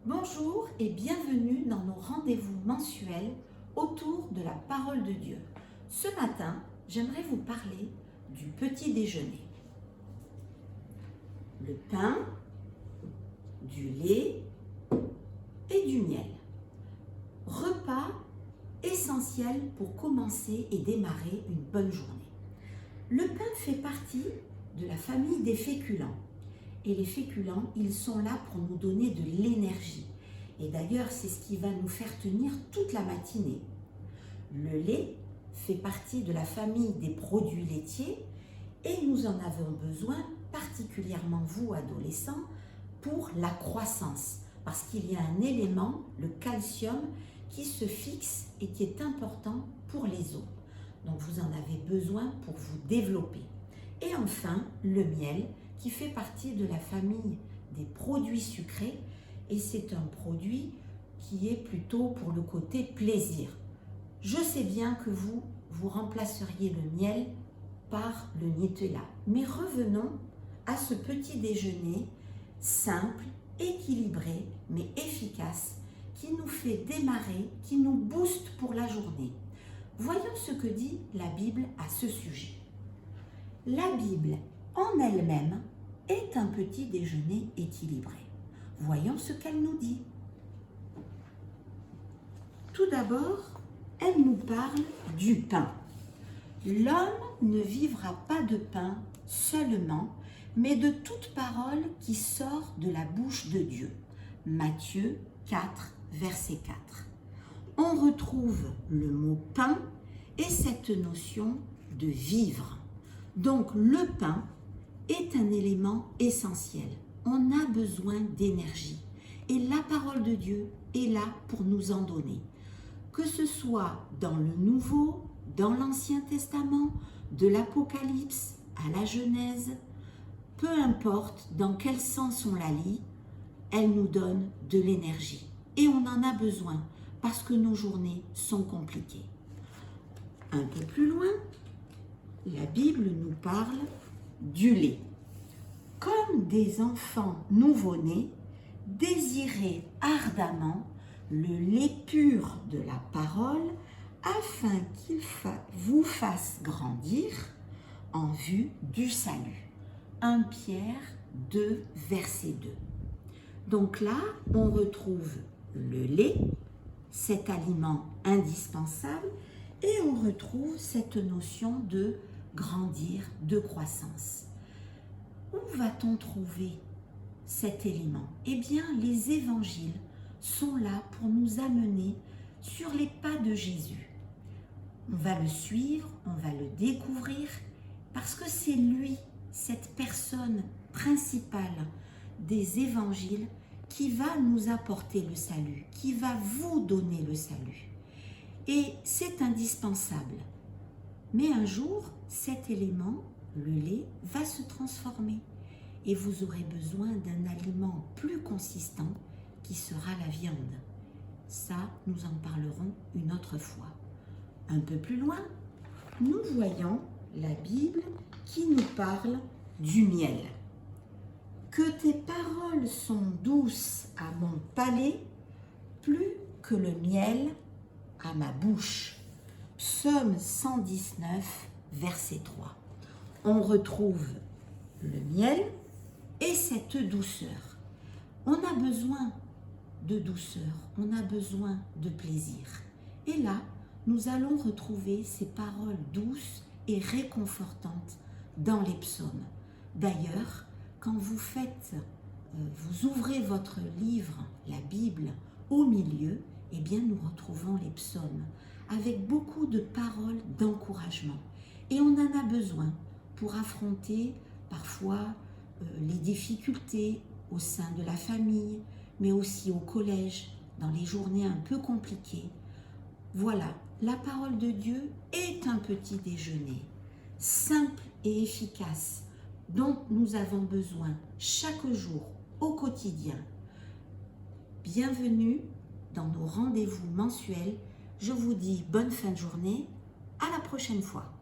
Bonjour et bienvenue dans nos rendez-vous mensuels autour de la parole de Dieu. Ce matin, j'aimerais vous parler du petit déjeuner. Le pain, du lait et du miel. Repas essentiel pour commencer et démarrer une bonne journée. Le pain fait partie de la famille des féculents. Et les féculents, ils sont là pour nous donner de l'énergie. Et d'ailleurs, c'est ce qui va nous faire tenir toute la matinée. Le lait fait partie de la famille des produits laitiers et nous en avons besoin, particulièrement vous, adolescents, pour la croissance. Parce qu'il y a un élément, le calcium, qui se fixe et qui est important pour les os. Donc vous en avez besoin pour vous développer. Et enfin, le miel, qui fait partie de la famille des produits sucrés et c'est un produit qui est plutôt pour le côté plaisir. Je sais bien que vous remplaceriez le miel par le Nutella, mais revenons à ce petit déjeuner simple, équilibré, mais efficace, qui nous fait démarrer, qui nous booste pour la journée. Voyons ce que dit la Bible à ce sujet. La Bible en elle-même est un petit déjeuner équilibré. Voyons ce qu'elle nous dit. Tout d'abord, elle nous parle du pain. L'homme ne vivra pas de pain seulement, mais de toute parole qui sort de la bouche de Dieu. Matthieu 4, verset 4. On retrouve le mot pain et cette notion de vivre. Donc le pain est un élément essentiel. On a besoin d'énergie et la parole de Dieu est là pour nous en donner. Que ce soit dans le Nouveau, dans l'Ancien Testament, de l'Apocalypse à la Genèse, peu importe dans quel sens on la lit, elle nous donne de l'énergie. Et on en a besoin parce que nos journées sont compliquées. Un peu plus loin, la Bible nous parle du lait. Comme des enfants nouveau-nés, désirez ardemment le lait pur de la parole afin qu'il vous fasse grandir en vue du salut. 1 Pierre 2, verset 2. Donc là, on retrouve le lait, cet aliment indispensable, et on retrouve cette notion de grandir, de croissance. Où va-t-on trouver cet élément? Eh bien, les évangiles sont là pour nous amener sur les pas de Jésus. On va le suivre, on va le découvrir, parce que c'est lui, cette personne principale des évangiles, qui va nous apporter le salut, qui va vous donner le salut. Et c'est indispensable. Mais un jour, cet élément, le lait, va se transformer et vous aurez besoin d'un aliment plus consistant qui sera la viande. Ça, nous en parlerons une autre fois. Un peu plus loin, nous voyons la Bible qui nous parle du miel. Que tes paroles sont douces à mon palais, plus que le miel à ma bouche. Psaume 119, verset 3. On retrouve le miel et cette douceur. On a besoin de douceur, on a besoin de plaisir. Et là, nous allons retrouver ces paroles douces et réconfortantes dans les psaumes. D'ailleurs, quand vous ouvrez votre livre, la Bible, au milieu, eh bien nous retrouvons les psaumes avec beaucoup de paroles d'encouragement. Et on en a besoin pour affronter parfois les difficultés au sein de la famille, mais aussi au collège, dans les journées un peu compliquées. Voilà, la parole de Dieu est un petit déjeuner, simple et efficace, dont nous avons besoin chaque jour, au quotidien. Bienvenue dans nos rendez-vous mensuels. Je vous dis bonne fin de journée, à la prochaine fois.